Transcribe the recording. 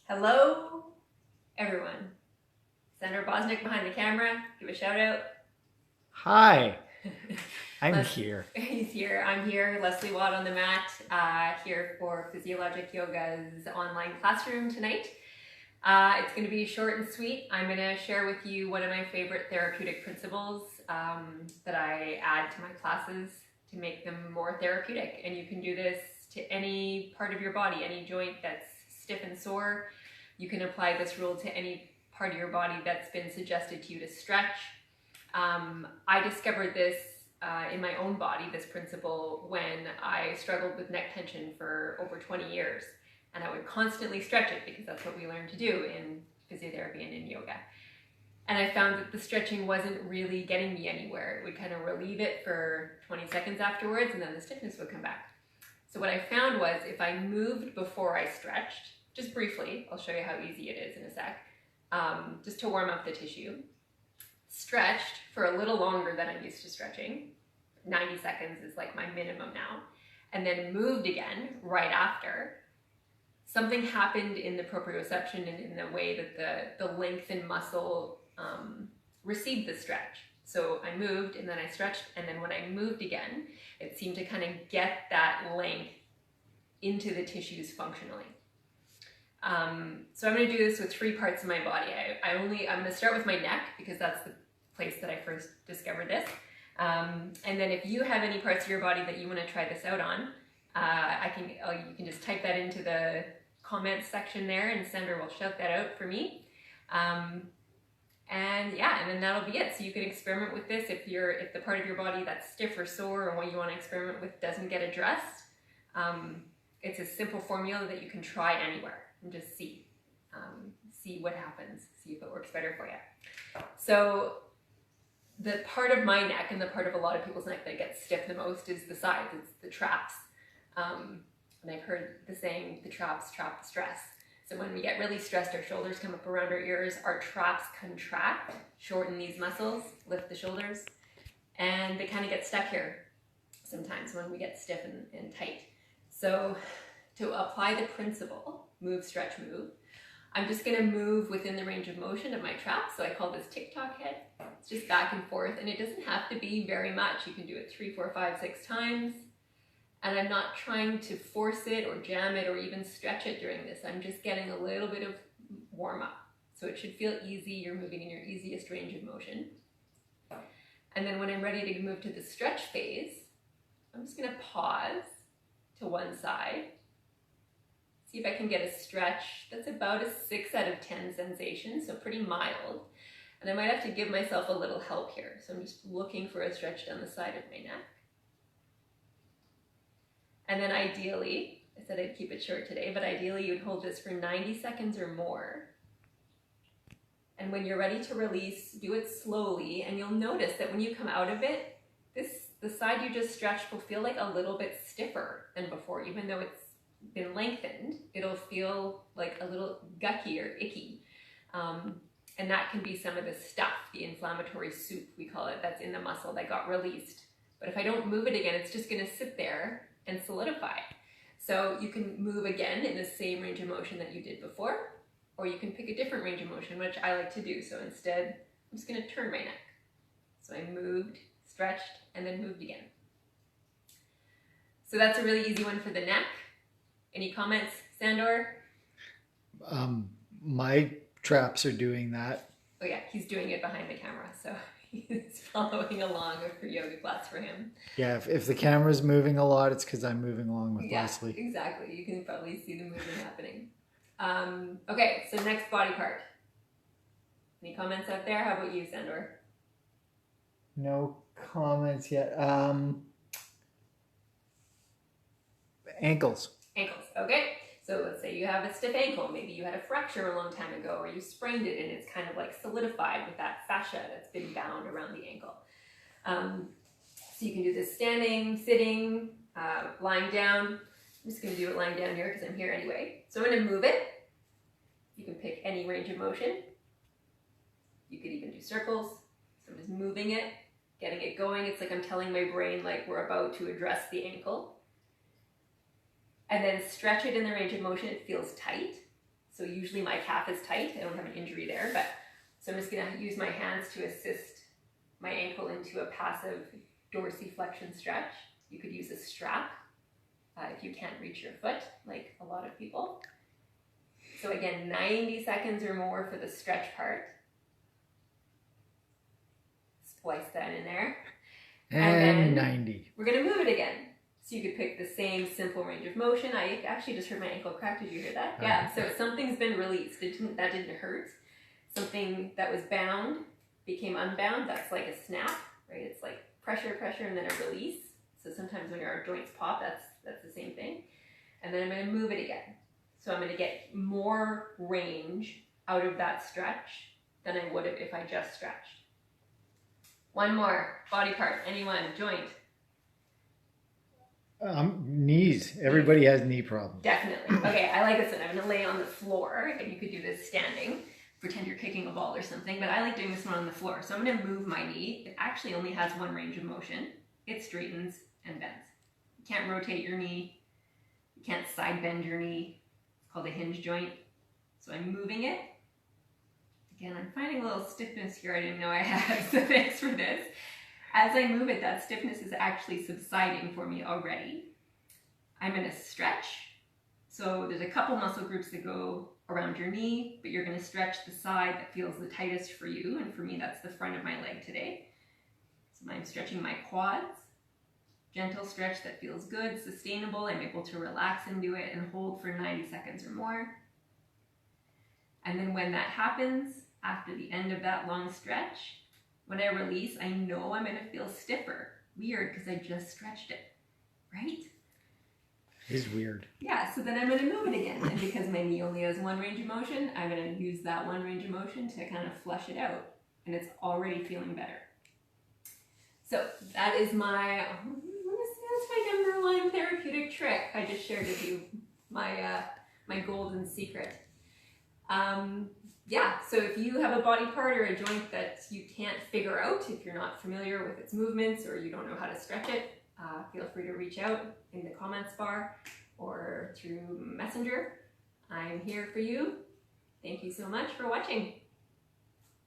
Hello, everyone. Senator Bosnick behind the camera. Give a shout out. Hi, I'm here. He's here. I'm here. Leslee Watt on the mat, here for Physiologic Yoga's online classroom tonight. It's going to be short and sweet. I'm going to share with you one of my favorite therapeutic principles that I add to my classes to make them more therapeutic. And you can do this to any part of your body, any joint that's stiff and sore. You can apply this rule to any part of your body that's been suggested to you to stretch. I discovered this in my own body, this principle, when I struggled with neck tension for over 20 years. And I would constantly stretch it because that's what we learn to do in physiotherapy and in yoga. And I found that the stretching wasn't really getting me anywhere. It would kind of relieve it for 20 seconds afterwards, and then the stiffness would come back. So what I found was if I moved before I stretched, just briefly, I'll show you how easy it is in a sec, just to warm up the tissue, stretched for a little longer than I'm used to stretching, 90 seconds is like my minimum now, and then moved again right after, something happened in the proprioception and in the way that the lengthened muscle received the stretch. So I moved and then I stretched, and then when I moved again, it seemed to kind of get that length into the tissues functionally. So I'm going to do this with three parts of my body. I'm going to start with my neck because that's the place that I first discovered this. And then if you have any parts of your body that you want to try this out on, you can just type that into the comments section there, and Sandra will shout that out for me. And then that'll be it. So you can experiment with this if the part of your body that's stiff or sore or what you want to experiment with doesn't get addressed. It's a simple formula that you can try anywhere and just see what happens, see if it works better for you. So the part of my neck and the part of a lot of people's neck that gets stiff the most is the sides, it's the traps. And I've heard the saying, the traps trap the stress. So when we get really stressed, our shoulders come up around our ears, our traps contract, shorten these muscles, lift the shoulders, and they kind of get stuck here sometimes when we get stiff and tight. So to apply the principle, move, stretch, move, I'm just going to move within the range of motion of my traps. So I call this tick-tock head. It's just back and forth, and it doesn't have to be very much. You can do it 3, 4, 5, 6 times. And I'm not trying to force it or jam it or even stretch it during this. I'm just getting a little bit of warm up. So it should feel easy. You're moving in your easiest range of motion. And then when I'm ready to move to the stretch phase, I'm just going to pause to one side. See if I can get a stretch that's about a 6 out of 10 sensation, so pretty mild. And I might have to give myself a little help here. So I'm just looking for a stretch down the side of my neck. And then ideally, I said I'd keep it short today, but ideally you'd hold this for 90 seconds or more. And when you're ready to release, do it slowly, and you'll notice that when you come out of it, the side you just stretched will feel like a little bit stiffer than before. Even though it's been lengthened, it'll feel like a little gucky or icky. And that can be some of the stuff, the inflammatory soup, we call it, that's in the muscle that got released. But if I don't move it again, it's just going to sit there and solidify. So you can move again in the same range of motion that you did before, or you can pick a different range of motion, which I like to do. So instead, I'm just going to turn my neck. So I moved, stretched, and then moved again. So that's a really easy one for the neck. Any comments, Sandor? My traps are doing that. Oh yeah, he's doing it behind the camera, so he's following along for yoga class for him. Yeah, if the camera's moving a lot, it's because I'm moving along with Leslee. Exactly. You can probably see the movement happening. Okay, so next body part. Any comments out there? How about you, Sandor? No comments yet. Ankles. Ankles, okay. So let's say you have a stiff ankle. Maybe you had a fracture a long time ago, or you sprained it and it's kind of like solidified with that fascia that's been bound around the ankle. So you can do this standing, sitting, lying down. I'm just going to do it lying down here because I'm here anyway. So I'm going to move it. You can pick any range of motion. You could even do circles. So I'm just moving it, getting it going. It's like I'm telling my brain like we're about to address the ankle. And then stretch it in the range of motion. It feels tight. So usually my calf is tight. I don't have an injury there, but so I'm just gonna use my hands to assist my ankle into a passive dorsiflexion stretch. You could use a strap if you can't reach your foot, like a lot of people. So again, 90 seconds or more for the stretch part. Splice that in there. And 90. We're gonna move it again. So you could pick the same simple range of motion. I actually just heard my ankle crack. Did you hear that? Yeah, so something's been released. That didn't hurt. Something that was bound became unbound. That's like a snap, right? It's like pressure, pressure, and then a release. So sometimes when our joints pop, that's the same thing. And then I'm gonna move it again. So I'm gonna get more range out of that stretch than I would have if I just stretched. One more, body part, anyone, joint. Knees. Everybody has knee problems. Definitely. Okay, I like this one. I'm gonna lay on the floor, and you could do this standing. Pretend you're kicking a ball or something, but I like doing this one on the floor. So I'm gonna move my knee. It actually only has one range of motion. It straightens and bends. You can't rotate your knee. You can't side bend your knee. It's called a hinge joint. So I'm moving it. Again, I'm finding a little stiffness here I didn't know I had, so thanks for this. As I move it, that stiffness is actually subsiding for me already. I'm gonna stretch. So there's a couple muscle groups that go around your knee, but you're gonna stretch the side that feels the tightest for you, and for me, that's the front of my leg today. So I'm stretching my quads. Gentle stretch that feels good, sustainable. I'm able to relax into it and hold for 90 seconds or more. And then when that happens, after the end of that long stretch, when I release, I know I'm gonna feel stiffer. Weird, because I just stretched it, right? It is weird. Yeah, so then I'm gonna move it again. And because my knee only has one range of motion, I'm gonna use that one range of motion to kind of flush it out. And it's already feeling better. So that is my, that's my number one therapeutic trick. I just shared with you my, my golden secret. Yeah, so if you have a body part or a joint that you can't figure out, if you're not familiar with its movements or you don't know how to stretch it, feel free to reach out in the comments bar or through Messenger. I'm here for you. Thank you so much for watching.